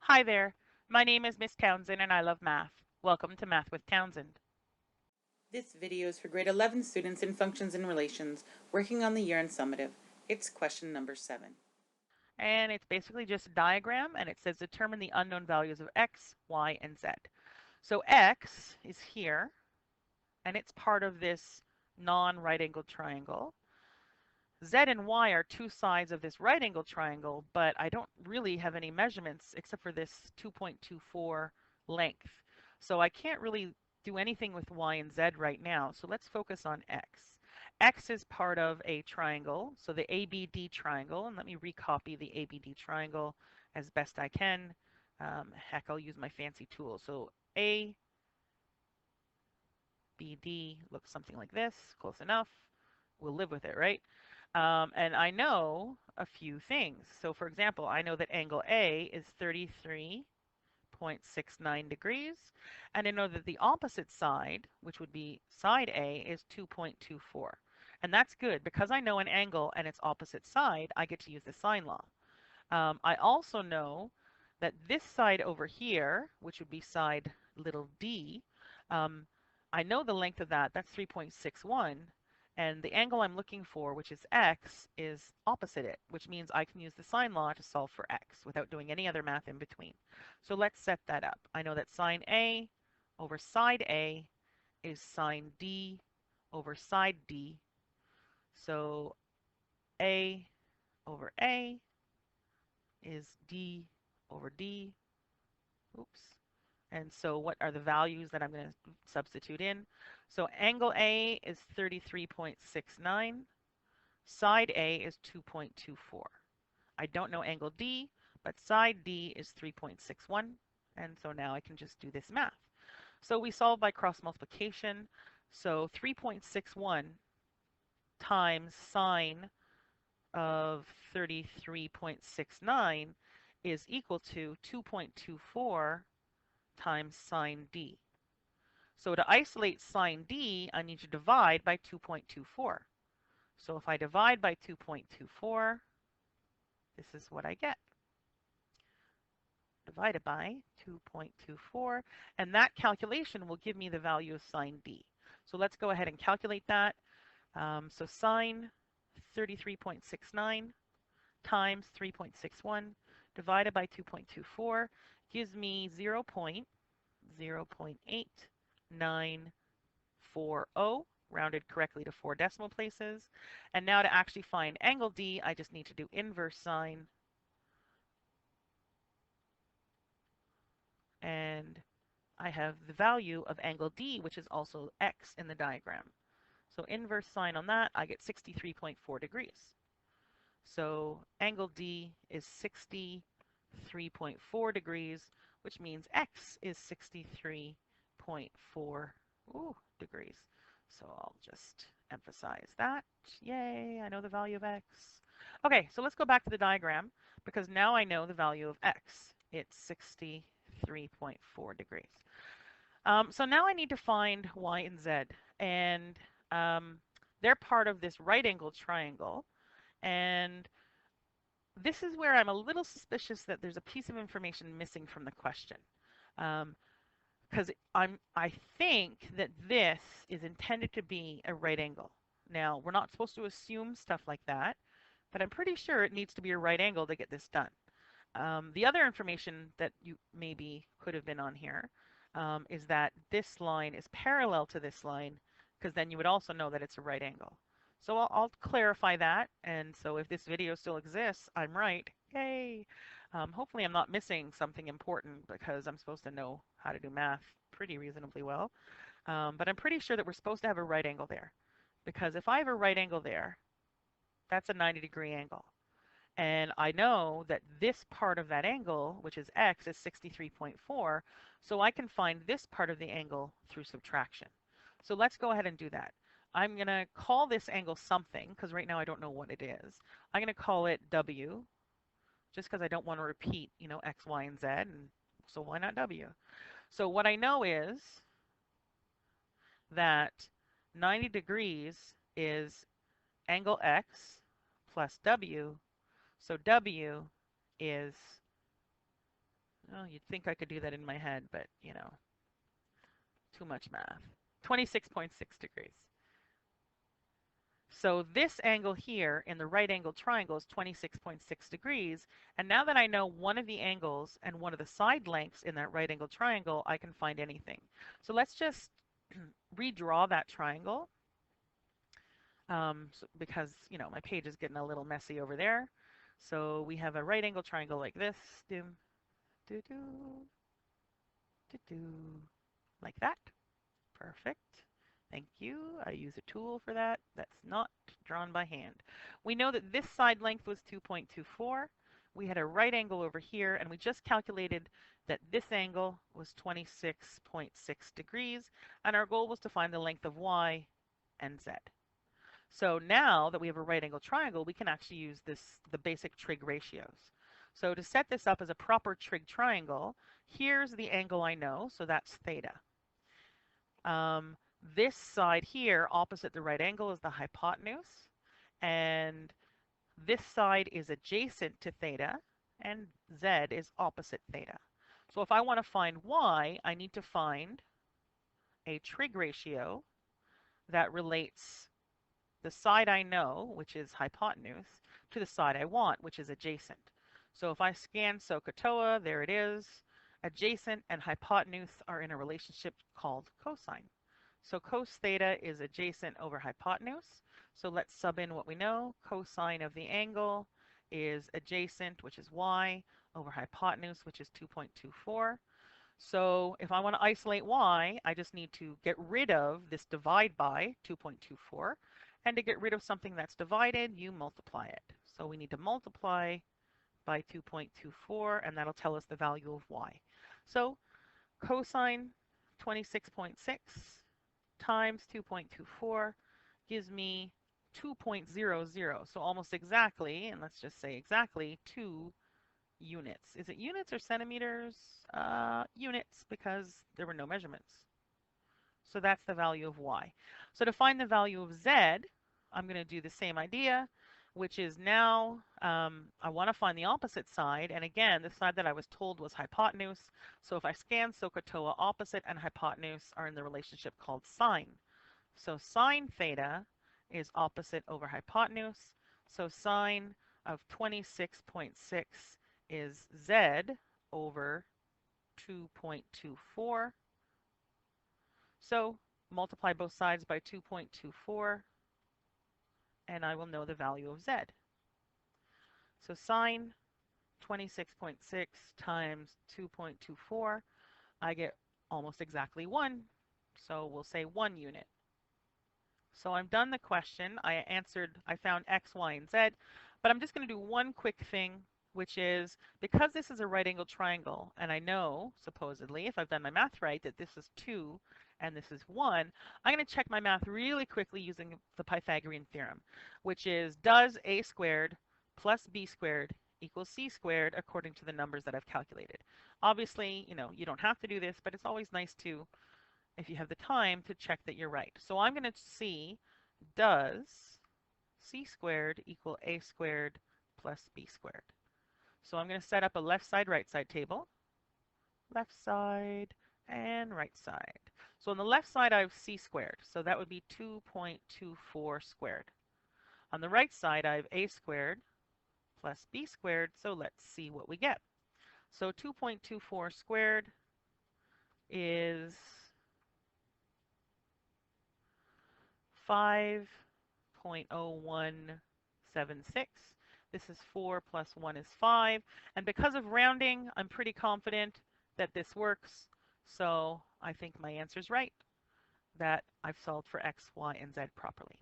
Hi there. My name is Miss Townsend and I love math. Welcome to Math with Townsend. This video is for grade 11 students in Functions and Relations working on the year in summative. It's question number 7. And it's basically just a diagram and it says determine the unknown values of x, y, and z. So x is here and it's part of this non-right angled triangle. Z and y are two sides of this right angled triangle, but I don't really have any measurements except for this 2.24 length. So I can't really do anything with y and z right now. So let's focus on x. X is part of a triangle, so the ABD triangle, and let me recopy the ABD triangle as best I can. Heck, I'll use my fancy tool. So ABD looks something like this, close enough. We'll live with it, right? And I know a few things. So for example, I know that angle A is 33.69 degrees, and I know that the opposite side, which would be side A, is 2.24. And that's good because I know an angle and its opposite side, I get to use the sine law. I also know that this side over here, which would be side little d, um, I know the length of that, that's 3.61, and the angle I'm looking for, which is x, is opposite it, which means I can use the sine law to solve for x without doing any other math in between. So let's set that up. I know that sine A over side A is sine D over side D. So A over A is D over D. Oops. And so what are the values that I'm going to substitute in? So angle A is 33.69. Side A is 2.24. I don't know angle D, but side D is 3.61. And so now I can just do this math. So we solve by cross multiplication. So 3.61 times sine of 33.69 is equal to 2.24 times sine D. So to isolate sine D, I need to divide by 2.24. So if I divide by 2.24, this is what I get. Divided by 2.24, and that calculation will give me the value of sine D. So let's go ahead and calculate that. So sine 33.69 times 3.61 divided by 2.24 gives me 0.8940, rounded correctly to 4 decimal places. And now to actually find angle D, I just need to do inverse sine. And I have the value of angle D, which is also x in the diagram. So inverse sine on that, I get 63.4 degrees. So angle D is 63.4 degrees, which means x is 63.4 degrees. So I'll just emphasize that. Yay, I know the value of x. Okay, so let's go back to the diagram because now I know the value of x. It's 63.4 degrees. So now I need to find y and z, and they're part of this right angled triangle. And this is where I'm a little suspicious that there's a piece of information missing from the question. Because I think that this is intended to be a right angle. Now, we're not supposed to assume stuff like that, but I'm pretty sure it needs to be a right angle to get this done. The other information that you maybe could have been on here is that this line is parallel to this line, because then you would also know that it's a right angle. So I'll clarify that, and so if this video still exists, I'm right. Yay! Hopefully I'm not missing something important because I'm supposed to know how to do math pretty reasonably well. But I'm pretty sure that we're supposed to have a right angle there, because if I have a right angle there, that's a 90-degree angle. And I know that this part of that angle, which is x, is 63.4, so I can find this part of the angle through subtraction. So let's go ahead and do that. I'm going to call this angle something, because right now I don't know what it is. I'm going to call it W, just because I don't want to repeat, x, y, and z, and so why not W? So what I know is that 90 degrees is angle x plus W. So W is Oh, you'd think I could do that in my head, but, too much math. 26.6 degrees. So this angle here in the right angle triangle is 26.6 degrees. And now that I know one of the angles and one of the side lengths in that right angle triangle, I can find anything. So let's just redraw that triangle because, my page is getting a little messy over there. So we have a right angle triangle like this, doom, doo doo, doo doo, like that. Perfect. Thank you. I use a tool for that. That's not drawn by hand. We know that this side length was 2.24. We had a right angle over here, and we just calculated that this angle was 26.6 degrees, and our goal was to find the length of y and z. So now that we have a right angle triangle, we can actually use the basic trig ratios. So to set this up as a proper trig triangle, here's the angle I know, so that's theta. This side here, opposite the right angle, is the hypotenuse, and this side is adjacent to theta, and z is opposite theta. So if I want to find y, I need to find a trig ratio that relates the side I know, which is hypotenuse, to the side I want, which is adjacent. So if I scan SOHCAHTOA, there it is. Adjacent and hypotenuse are in a relationship called cosine. So cos theta is adjacent over hypotenuse. So let's sub in what we know. Cosine of the angle is adjacent, which is y, over hypotenuse, which is 2.24. So if I want to isolate y, I just need to get rid of this divide by 2.24. And to get rid of something that's divided, you multiply it. So we need to multiply by 2.24, and that'll tell us the value of y. So cosine 26.6 times 2.24 gives me 2.00. So almost exactly, and let's just say exactly, 2 units. Is it units or centimeters? Units, because there were no measurements. So that's the value of y. So to find the value of z, I'm going to do the same idea, which is now I want to find the opposite side. And again, the side that I was told was hypotenuse. So if I scan SOHCAHTOA, opposite and hypotenuse are in the relationship called sine. So sine theta is opposite over hypotenuse. So sine of 26.6 is z over 2.24. So multiply both sides by 2.24, and I will know the value of z. So sine 26.6 times 2.24, I get almost exactly 1. So we'll say 1 unit. So I'm done the question. I found x, y, and z, but I'm just going to do one quick thing, which is because this is a right angle triangle, and I know, supposedly, if I've done my math right, that this is 2 and this is 1, I'm going to check my math really quickly using the Pythagorean Theorem, which is does a squared plus b squared equals c squared according to the numbers that I've calculated. Obviously, you don't have to do this, but it's always nice to, if you have the time, to check that you're right. So I'm going to see, does c squared equal a squared plus b squared? So I'm going to set up a left side, right side table. Left side and right side. So on the left side, I have c squared. So that would be 2.24 squared. On the right side, I have a squared plus b squared. So let's see what we get. So 2.24 squared is 5.0176. This is 4 plus 1 is 5. And because of rounding, I'm pretty confident that this works. So I think my answer is right, that I've solved for x, y, and z properly.